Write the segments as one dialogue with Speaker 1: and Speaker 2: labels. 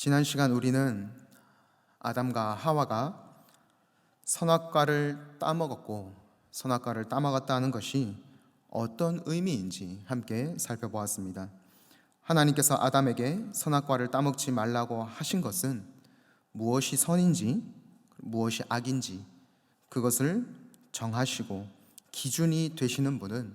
Speaker 1: 지난 시간 우리는 아담과 하와가 선악과를 따먹었고 선악과를 따먹었다는 것이 어떤 의미인지 함께 살펴보았습니다. 하나님께서 아담에게 선악과를 따먹지 말라고 하신 것은 무엇이 선인지 무엇이 악인지 그것을 정하시고 기준이 되시는 분은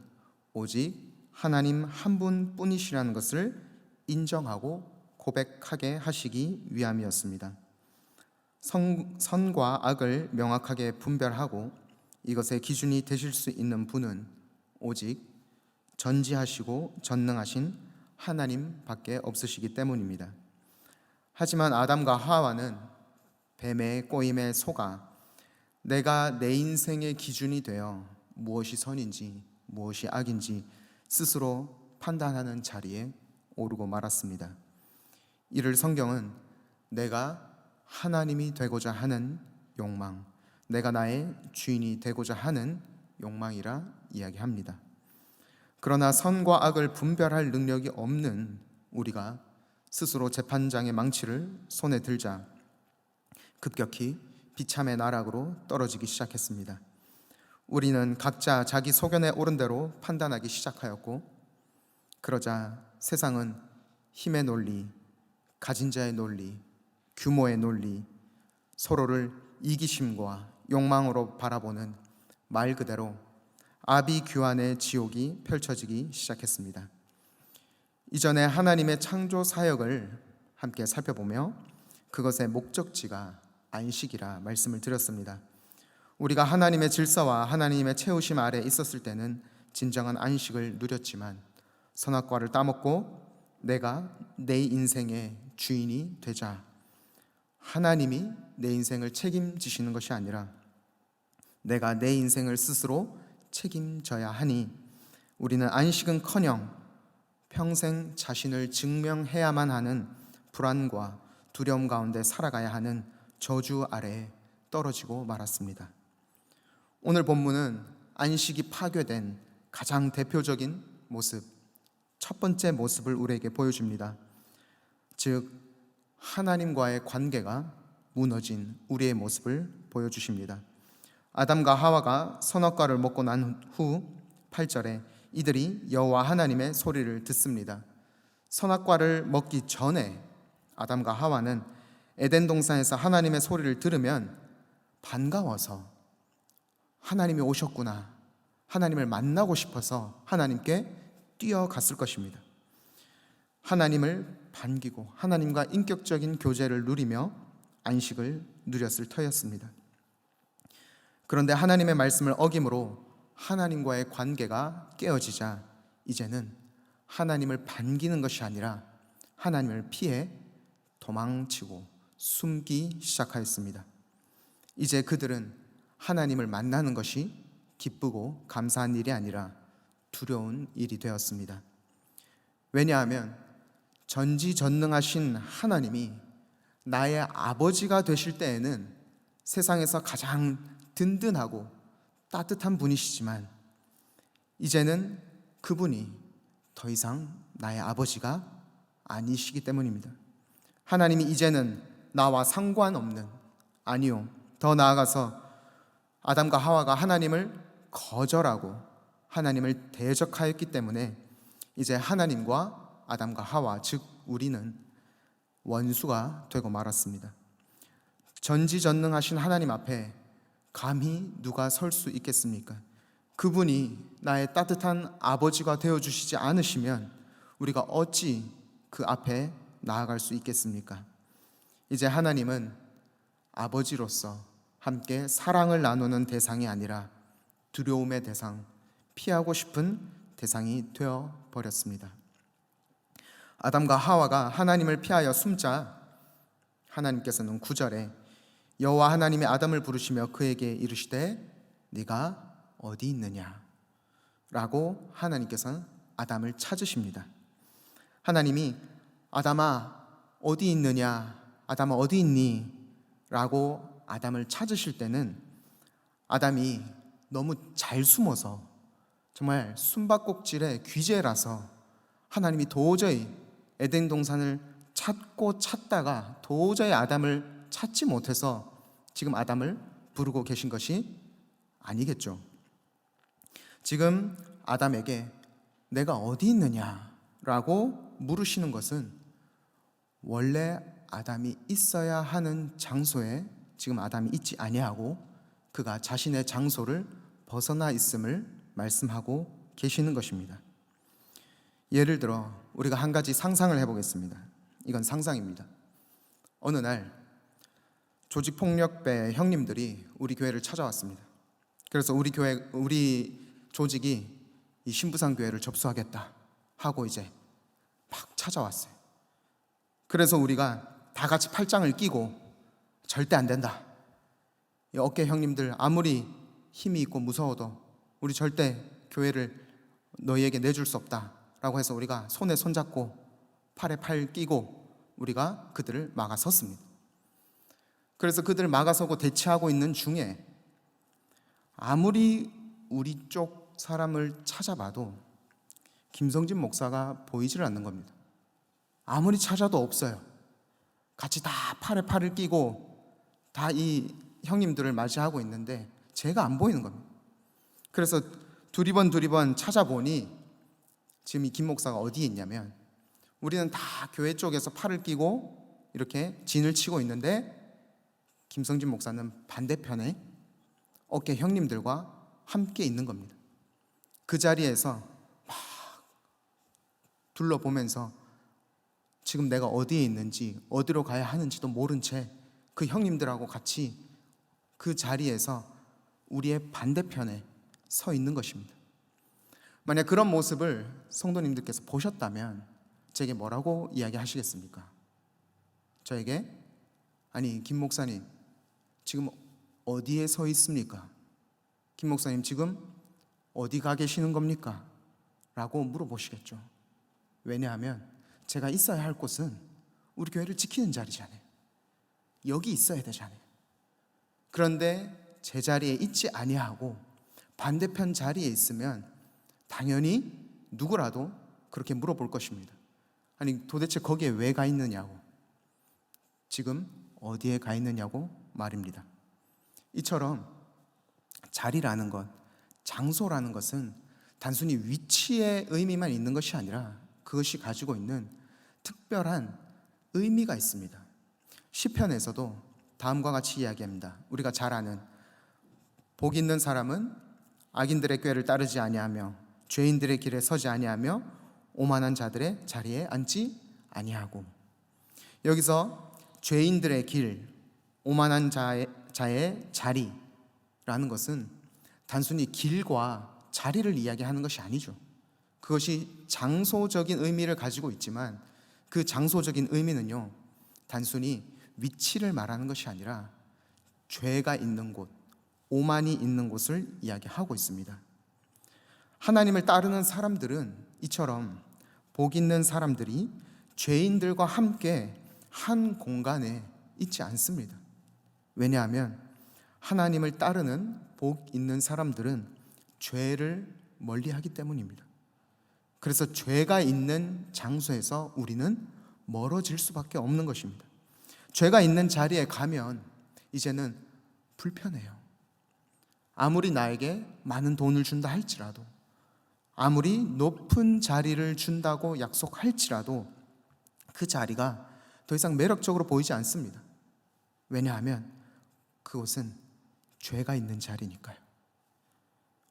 Speaker 1: 오직 하나님 한 분뿐이시라는 것을 인정하고 고백하게 하시기 위함이었습니다. 선과 악을 명확하게 분별하고 이것의 기준이 되실 수 있는 분은 오직 전지하시고 전능하신 하나님밖에 없으시기 때문입니다. 하지만 아담과 하와는 뱀의 꼬임에 속아 내가 내 인생의 기준이 되어 무엇이 선인지 무엇이 악인지 스스로 판단하는 자리에 오르고 말았습니다. 이를 성경은 내가 하나님이 되고자 하는 욕망, 내가 나의 주인이 되고자 하는 욕망이라 이야기합니다. 그러나 선과 악을 분별할 능력이 없는 우리가 스스로 재판장의 망치를 손에 들자 급격히 비참의 나락으로 떨어지기 시작했습니다. 우리는 각자 자기 소견에 옳은 대로 판단하기 시작하였고, 그러자 세상은 힘의 논리, 가진 자의 논리, 규모의 논리, 서로를 이기심과 욕망으로 바라보는 말 그대로 아비규환의 지옥이 펼쳐지기 시작했습니다. 이전에 하나님의 창조 사역을 함께 살펴보며 그것의 목적지가 안식이라 말씀을 드렸습니다. 우리가 하나님의 질서와 하나님의 채우심 아래 있었을 때는 진정한 안식을 누렸지만 선악과를 따먹고 내가 내 인생의 주인이 되자 하나님이 내 인생을 책임지시는 것이 아니라 내가 내 인생을 스스로 책임져야 하니 우리는 안식은커녕 평생 자신을 증명해야만 하는 불안과 두려움 가운데 살아가야 하는 저주 아래에 떨어지고 말았습니다. 오늘 본문은 안식이 파괴된 가장 대표적인 모습, 첫 번째 모습을 우리에게 보여줍니다. 즉 하나님과의 관계가 무너진 우리의 모습을 보여주십니다. 아담과 하와가 선악과를 먹고 난 후 8절에 이들이 여호와 하나님의 소리를 듣습니다. 선악과를 먹기 전에 아담과 하와는 에덴 동산에서 하나님의 소리를 들으면 반가워서 하나님이 오셨구나, 하나님을 만나고 싶어서 하나님께 뛰어갔을 것입니다. 하나님을 반기고 하나님과 인격적인 교제를 누리며 안식을 누렸을 터였습니다. 그런데 하나님의 말씀을 어김으로 하나님과의 관계가 깨어지자 이제는 하나님을 반기는 것이 아니라 하나님을 피해 도망치고 숨기 시작하였습니다. 이제 그들은 하나님을 만나는 것이 기쁘고 감사한 일이 아니라 두려운 일이 되었습니다. 왜냐하면 전지전능하신 하나님이 나의 아버지가 되실 때에는 세상에서 가장 든든하고 따뜻한 분이시지만 이제는 그분이 더 이상 나의 아버지가 아니시기 때문입니다. 하나님이 이제는 나와 상관없는, 아니요, 더 나아가서 아담과 하와가 하나님을 거절하고 하나님을 대적하였기 때문에 이제 하나님과 아담과 하와, 즉 우리는 원수가 되고 말았습니다. 전지전능하신 하나님 앞에 감히 누가 설 수 있겠습니까? 그분이 나의 따뜻한 아버지가 되어주시지 않으시면 우리가 어찌 그 앞에 나아갈 수 있겠습니까? 이제 하나님은 아버지로서 함께 사랑을 나누는 대상이 아니라 두려움의 대상, 피하고 싶은 대상이 되어버렸습니다. 아담과 하와가 하나님을 피하여 숨자 하나님께서는 9절에 여호와 하나님이 아담을 부르시며 그에게 이르시되 네가 어디 있느냐 라고 하나님께서는 아담을 찾으십니다. 하나님이 아담아 어디 있느냐, 아담아 어디 있니? 라고 아담을 찾으실 때는 아담이 너무 잘 숨어서 정말 숨바꼭질의 귀재라서 하나님이 도저히 에덴 동산을 찾고 찾다가 도저히 아담을 찾지 못해서 지금 아담을 부르고 계신 것이 아니겠죠. 지금 아담에게 내가 어디 있느냐라고 물으시는 것은 원래 아담이 있어야 하는 장소에 지금 아담이 있지 아니하고 그가 자신의 장소를 벗어나 있음을 말씀하고 계시는 것입니다. 예를 들어 우리가 한 가지 상상을 해보겠습니다. 이건 상상입니다. 어느 날 조직폭력배 형님들이 우리 교회를 찾아왔습니다. 그래서 우리 조직이 이 신부상 교회를 접수하겠다 하고 이제 막 찾아왔어요. 그래서 우리가 다 같이 팔짱을 끼고 절대 안 된다. 이 어깨 형님들 아무리 힘이 있고 무서워도 우리 절대 교회를 너희에게 내줄 수 없다 라고 해서 우리가 손에 손잡고 팔에 팔 끼고 우리가 그들을 막아섰습니다. 그래서 그들을 막아서고 대치하고 있는 중에 아무리 우리 쪽 사람을 찾아봐도 김성진 목사가 보이질 않는 겁니다. 아무리 찾아도 없어요. 같이 다 팔에 팔을 끼고 다 이 형님들을 맞이하고 있는데 제가 안 보이는 겁니다. 그래서 두리번 찾아보니 지금 이 김 목사가 어디에 있냐면 우리는 다 교회 쪽에서 팔을 끼고 이렇게 진을 치고 있는데 김성진 목사는 반대편에 어깨 형님들과 함께 있는 겁니다. 그 자리에서 막 둘러보면서 지금 내가 어디에 있는지 어디로 가야 하는지도 모른 채 그 형님들하고 같이 그 자리에서 우리의 반대편에 서 있는 것입니다. 만약 그런 모습을 성도님들께서 보셨다면 제게 뭐라고 이야기하시겠습니까? 저에게 아니 김 목사님 지금 어디에 서 있습니까? 김 목사님 지금 어디 가 계시는 겁니까? 라고 물어보시겠죠. 왜냐하면 제가 있어야 할 곳은 우리 교회를 지키는 자리잖아요. 여기 있어야 되잖아요. 그런데 제 자리에 있지 아니하고 반대편 자리에 있으면 당연히 누구라도 그렇게 물어볼 것입니다. 아니 도대체 거기에 왜 가 있느냐고, 지금 어디에 가 있느냐고 말입니다. 이처럼 자리라는 것, 장소라는 것은 단순히 위치의 의미만 있는 것이 아니라 그것이 가지고 있는 특별한 의미가 있습니다. 시편에서도 다음과 같이 이야기합니다. 우리가 잘 아는 복 있는 사람은 악인들의 꾀를 따르지 아니하며 죄인들의 길에 서지 아니하며 오만한 자들의 자리에 앉지 아니하고, 여기서 죄인들의 길, 오만한 자의 자리라는 것은 단순히 길과 자리를 이야기하는 것이 아니죠. 그것이 장소적인 의미를 가지고 있지만 그 장소적인 의미는요, 단순히 위치를 말하는 것이 아니라 죄가 있는 곳, 오만이 있는 곳을 이야기하고 있습니다. 하나님을 따르는 사람들은 이처럼 복 있는 사람들이 죄인들과 함께 한 공간에 있지 않습니다. 왜냐하면 하나님을 따르는 복 있는 사람들은 죄를 멀리하기 때문입니다. 그래서 죄가 있는 장소에서 우리는 멀어질 수밖에 없는 것입니다. 죄가 있는 자리에 가면 이제는 불편해요. 아무리 나에게 많은 돈을 준다 할지라도, 아무리 높은 자리를 준다고 약속할지라도 그 자리가 더 이상 매력적으로 보이지 않습니다. 왜냐하면 그곳은 죄가 있는 자리니까요.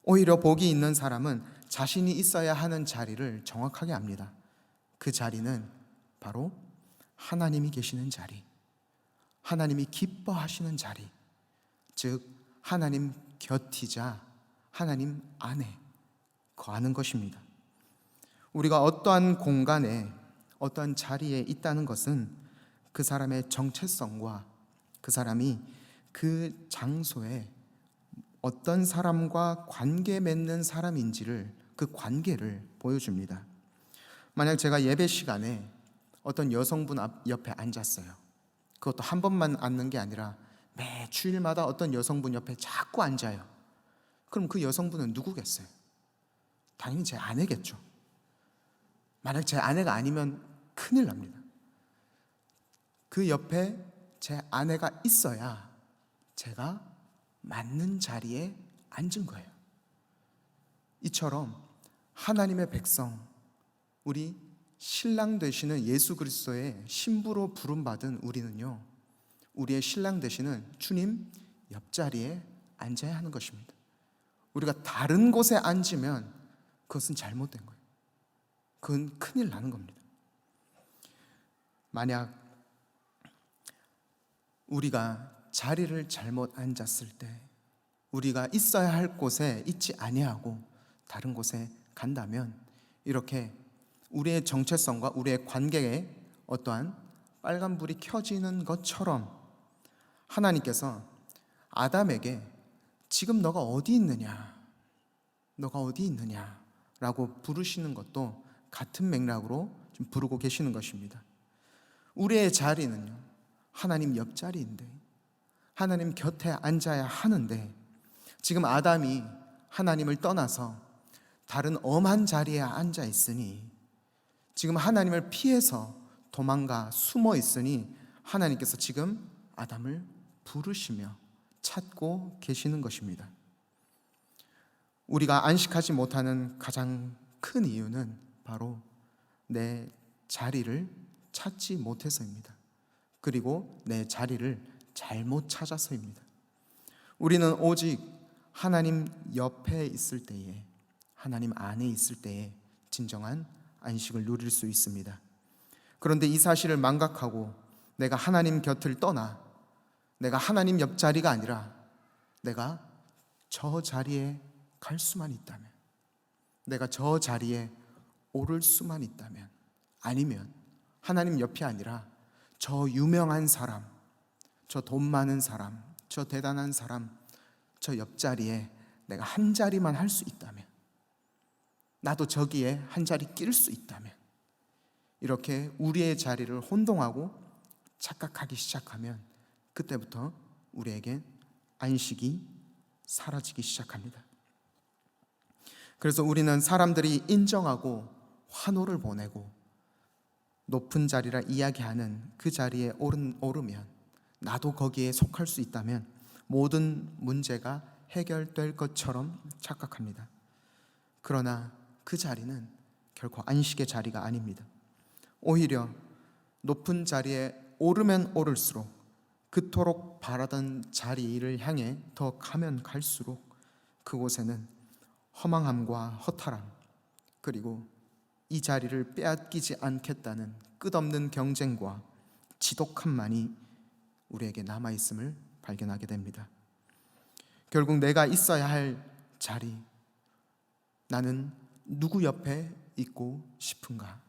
Speaker 1: 오히려 복이 있는 사람은 자신이 있어야 하는 자리를 정확하게 압니다. 그 자리는 바로 하나님이 계시는 자리, 하나님이 기뻐하시는 자리, 즉 하나님 곁이자 하나님 안에 거하는 것입니다. 우리가 어떠한 공간에 어떠한 자리에 있다는 것은 그 사람의 정체성과 그 사람이 그 장소에 어떤 사람과 관계 맺는 사람인지를, 그 관계를 보여줍니다. 만약 제가 예배 시간에 어떤 여성분 옆에 앉았어요. 그것도 한 번만 앉는 게 아니라 매 주일마다 어떤 여성분 옆에 자꾸 앉아요. 그럼 그 여성분은 누구겠어요? 당연히 제 아내겠죠. 만약 제 아내가 아니면 큰일 납니다. 그 옆에 제 아내가 있어야 제가 맞는 자리에 앉은 거예요. 이처럼 하나님의 백성, 우리 신랑 되시는 예수 그리스도의 신부로 부름받은 우리는요, 우리의 신랑 되시는 주님 옆자리에 앉아야 하는 것입니다. 우리가 다른 곳에 앉으면 그것은 잘못된 거예요. 그건 큰일 나는 겁니다. 만약 우리가 자리를 잘못 앉았을 때, 우리가 있어야 할 곳에 있지 아니하고 다른 곳에 간다면, 이렇게 우리의 정체성과 우리의 관계에 어떠한 빨간불이 켜지는 것처럼 하나님께서 아담에게 지금 너가 어디 있느냐, 너가 어디 있느냐 라고 부르시는 것도 같은 맥락으로 좀 부르고 계시는 것입니다. 우리의 자리는요, 하나님 옆자리인데, 하나님 곁에 앉아야 하는데, 지금 아담이 하나님을 떠나서 다른 엄한 자리에 앉아 있으니, 지금 하나님을 피해서 도망가 숨어 있으니 하나님께서 지금 아담을 부르시며 찾고 계시는 것입니다. 우리가 안식하지 못하는 가장 큰 이유는 바로 내 자리를 찾지 못해서입니다. 그리고 내 자리를 잘못 찾아서입니다. 우리는 오직 하나님 옆에 있을 때에, 하나님 안에 있을 때에 진정한 안식을 누릴 수 있습니다. 그런데 이 사실을 망각하고 내가 하나님 곁을 떠나 내가 하나님 옆자리가 아니라 내가 저 자리에 갈 수만 있다면, 내가 저 자리에 오를 수만 있다면, 아니면 하나님 옆이 아니라 저 유명한 사람, 저 돈 많은 사람, 저 대단한 사람, 저 옆자리에 내가 한 자리만 할 수 있다면, 나도 저기에 한 자리 낄 수 있다면, 이렇게 우리의 자리를 혼동하고 착각하기 시작하면 그때부터 우리에겐 안식이 사라지기 시작합니다. 그래서 우리는 사람들이 인정하고 환호를 보내고 높은 자리라 이야기하는 그 자리에 오르면, 나도 거기에 속할 수 있다면 모든 문제가 해결될 것처럼 착각합니다. 그러나 그 자리는 결코 안식의 자리가 아닙니다. 오히려 높은 자리에 오르면 오를수록 그토록 바라던 자리를 향해 더 가면 갈수록 그곳에는 허망함과 허탈함, 그리고 이 자리를 빼앗기지 않겠다는 끝없는 경쟁과 지독함만이 우리에게 남아있음을 발견하게 됩니다. 결국 내가 있어야 할 자리, 나는 누구 옆에 있고 싶은가,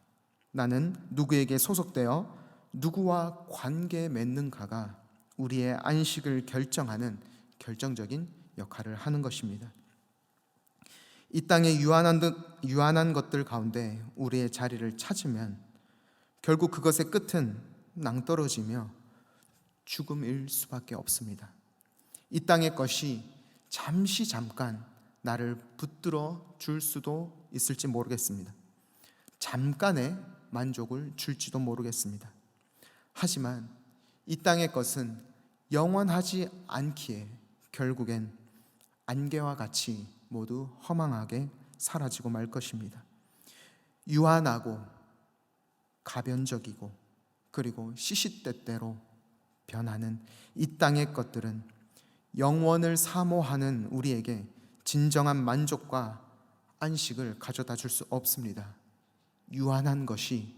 Speaker 1: 나는 누구에게 소속되어 누구와 관계 맺는가가 우리의 안식을 결정하는 결정적인 역할을 하는 것입니다. 이 땅의 유한한 것들 가운데 우리의 자리를 찾으면 결국 그것의 끝은 낭떠러지며 죽음일 수밖에 없습니다. 이 땅의 것이 잠깐 나를 붙들어 줄 수도 있을지 모르겠습니다. 잠깐의 만족을 줄지도 모르겠습니다. 하지만 이 땅의 것은 영원하지 않기에 결국엔 안개와 같이 모두 허망하게 사라지고 말 것입니다. 유한하고 가변적이고 그리고 시시때때로 변하는 이 땅의 것들은 영원을 사모하는 우리에게 진정한 만족과 안식을 가져다 줄 수 없습니다. 유한한 것이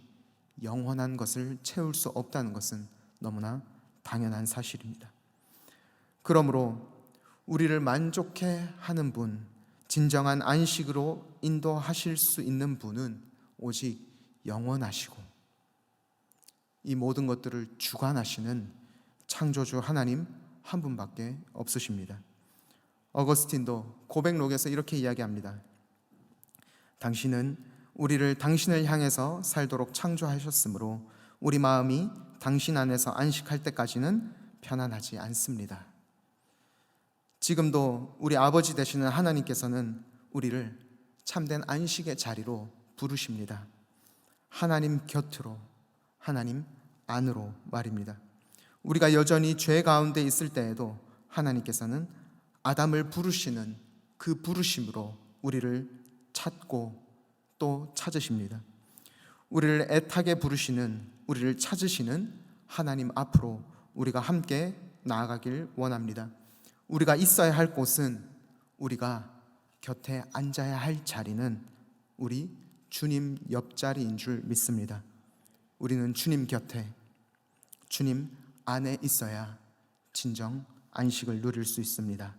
Speaker 1: 영원한 것을 채울 수 없다는 것은 너무나 당연한 사실입니다. 그러므로 우리를 만족해 하는 분, 진정한 안식으로 인도하실 수 있는 분은 오직 영원하시고 이 모든 것들을 주관하시는 창조주 하나님 한 분밖에 없으십니다. 어거스틴도 고백록에서 이렇게 이야기합니다. 당신은 우리를 당신을 향해서 살도록 창조하셨으므로 우리 마음이 당신 안에서 안식할 때까지는 편안하지 않습니다. 지금도 우리 아버지 되시는 하나님께서는 우리를 참된 안식의 자리로 부르십니다. 하나님 곁으로, 하나님 안으로 말입니다. 우리가 여전히 죄 가운데 있을 때에도 하나님께서는 아담을 부르시는 그 부르심으로 우리를 찾고 또 찾으십니다. 우리를 애타게 부르시는, 우리를 찾으시는 하나님 앞으로 우리가 함께 나아가길 원합니다. 우리가 있어야 할 곳은, 우리가 곁에 앉아야 할 자리는 우리 주님 옆자리인 줄 믿습니다. 우리는 주님 곁에, 주님 안에 있어야 진정 안식을 누릴 수 있습니다.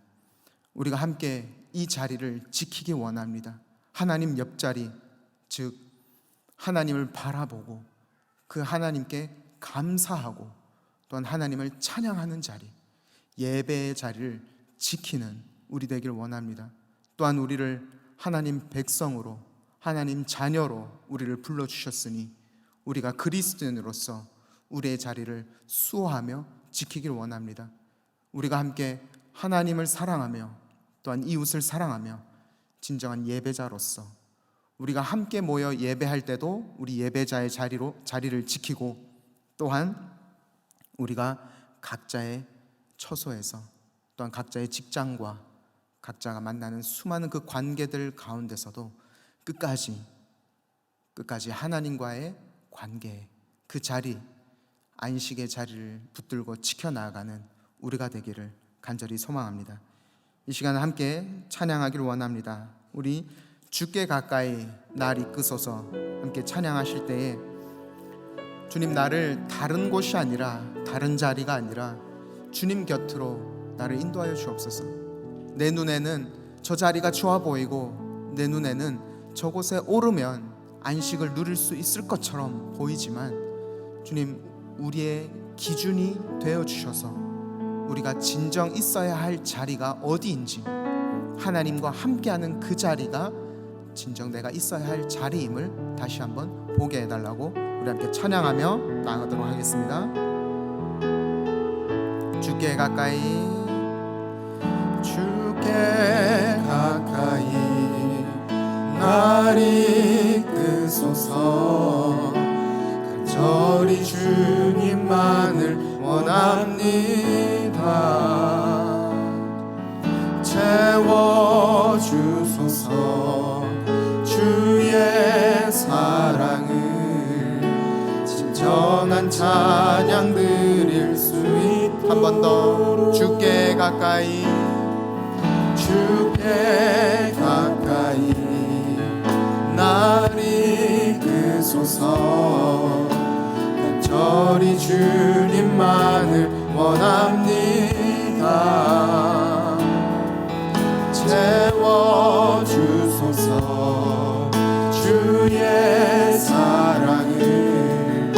Speaker 1: 우리가 함께 이 자리를 지키기 원합니다. 하나님 옆자리, 즉 하나님을 바라보고 그 하나님께 감사하고 또한 하나님을 찬양하는 자리, 예배의 자리를 지키는 우리 되길 원합니다. 또한 우리를 하나님 백성으로, 하나님 자녀로 우리를 불러주셨으니 우리가 그리스도인으로서 우리의 자리를 수호하며 지키길 원합니다. 우리가 함께 하나님을 사랑하며 또한 이웃을 사랑하며 진정한 예배자로서 우리가 함께 모여 예배할 때도 우리 예배자의 자리를 지키고, 또한 우리가 각자의 처소에서 또한 각자의 직장과 각자가 만나는 수많은 그 관계들 가운데서도 끝까지 하나님과의 관계, 그 자리, 안식의 자리를 붙들고 지켜나가는 우리가 되기를 간절히 소망합니다. 이 시간을 함께 찬양하기를 원합니다. 우리 주께 가까이 날 이끄소서 함께 찬양하실 때에 주님, 나를 다른 곳이 아니라, 다른 자리가 아니라 주님 곁으로 나를 인도하여 주옵소서. 내 눈에는 저 자리가 좋아 보이고 내 눈에는 저곳에 오르면 안식을 누릴 수 있을 것처럼 보이지만 주님, 우리의 기준이 되어 주셔서 우리가 진정 있어야 할 자리가 어디인지, 하나님과 함께하는 그 자리가 진정 내가 있어야 할 자리임을 다시 한번 보게 해달라고 우리 함께 찬양하며 나아가도록 하겠습니다. 주께 가까이, 주께 가까이 날 이끄소서. 간절히 주님만을 원합니다. 채워주소서. 주의 사랑을 진정한 찬양 드릴 수 있도록 한 번 더 주께 가까이, 주께 가까이 날 이끄소서. 간절히 주님만을 원합니다. 채워주소서. 주의 사랑을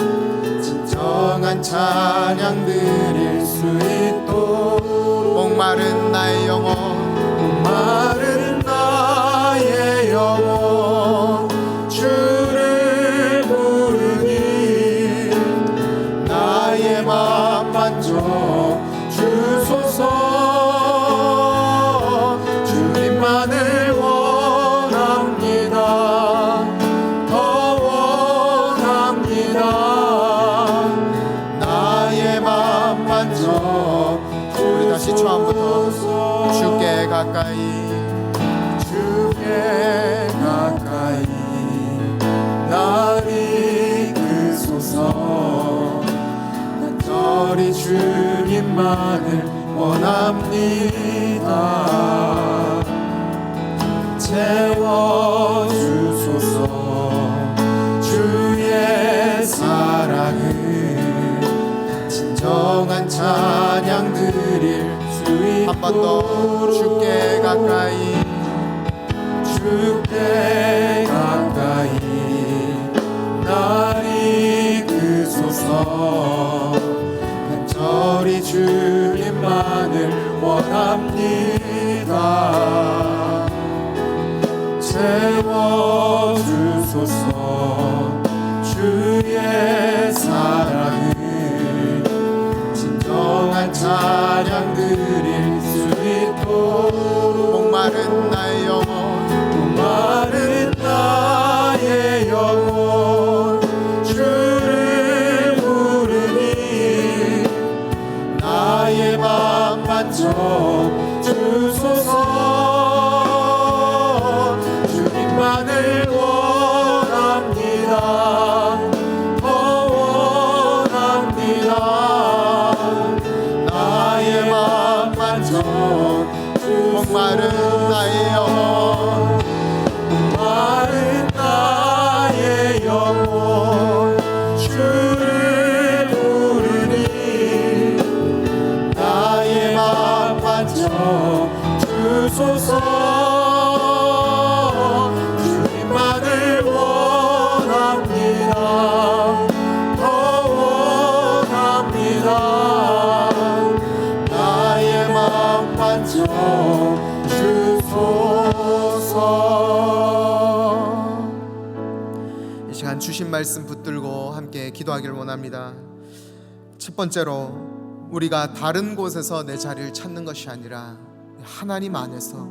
Speaker 1: 진정한 찬양 드릴 수 있도록 목마른 나의 영혼, 목마른 나의 영혼 주를 부르니 나의 맘 만져 주소서. 주님만을 원합니다. 더 원합니다. 나의 맘 만져. 우리 다시 처음부터 주께 가까이, 주께 가까이 날 이끄소서. 간절히 주님만을 원합니다. 채워주소서. 주의 사랑을 진정한 찬양 드릴 수 있도록 한 번 더 주께 가까이, 주께 가까이 날 이끄소서. 간절히 주님만을 원합니다. 채워주소서. 주의 사랑을 진정한 찬양 드릴 수 있도록 목마른 나의 영혼, 목마른 나의 영혼 주를 부르니
Speaker 2: 만져주소서. 주님만을 원합니다. 더 원합니다. 나의 맘 만져주소서.
Speaker 1: 목마른 나의 영혼,
Speaker 2: 목마른 나의 영혼 주를 부르니 나의 맘 만져주소서. 주님만을 원합니다. 더 원합니다. 나의 맘 만져주소서.
Speaker 1: 이 시간 주신 말씀 붙들고 함께 기도하기를 원합니다. 첫 번째로 우리가 다른 곳에서 내 자리를 찾는 것이 아니라 하나님 안에서,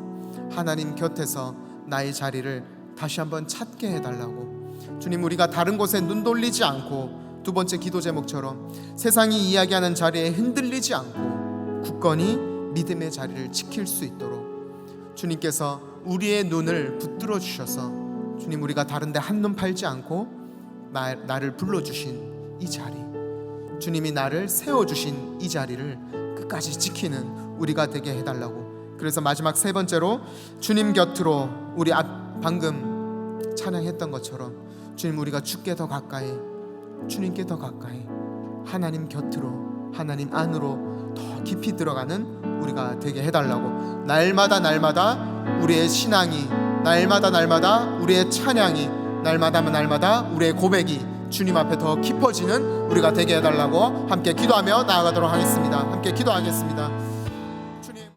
Speaker 1: 하나님 곁에서 나의 자리를 다시 한번 찾게 해달라고. 주님, 우리가 다른 곳에 눈 돌리지 않고, 두 번째 기도 제목처럼 세상이 이야기하는 자리에 흔들리지 않고 굳건히 믿음의 자리를 지킬 수 있도록 주님께서 우리의 눈을 붙들어 주셔서, 주님, 우리가 다른 데 한눈 팔지 않고 나를 불러주신 이 자리, 주님이 나를 세워주신 이 자리를 끝까지 지키는 우리가 되게 해달라고. 그래서 마지막 세 번째로 주님 곁으로, 우리 방금 찬양했던 것처럼 주님, 우리가 주께 더 가까이, 주님께 더 가까이, 하나님 곁으로, 하나님 안으로 더 깊이 들어가는 우리가 되게 해달라고. 날마다 날마다 우리의 신앙이, 날마다 날마다 우리의 찬양이, 날마다 날마다 우리의 고백이 주님 앞에 더 깊어지는 우리가 되게 해달라고 함께 기도하며 나아가도록 하겠습니다. 함께 기도하겠습니다.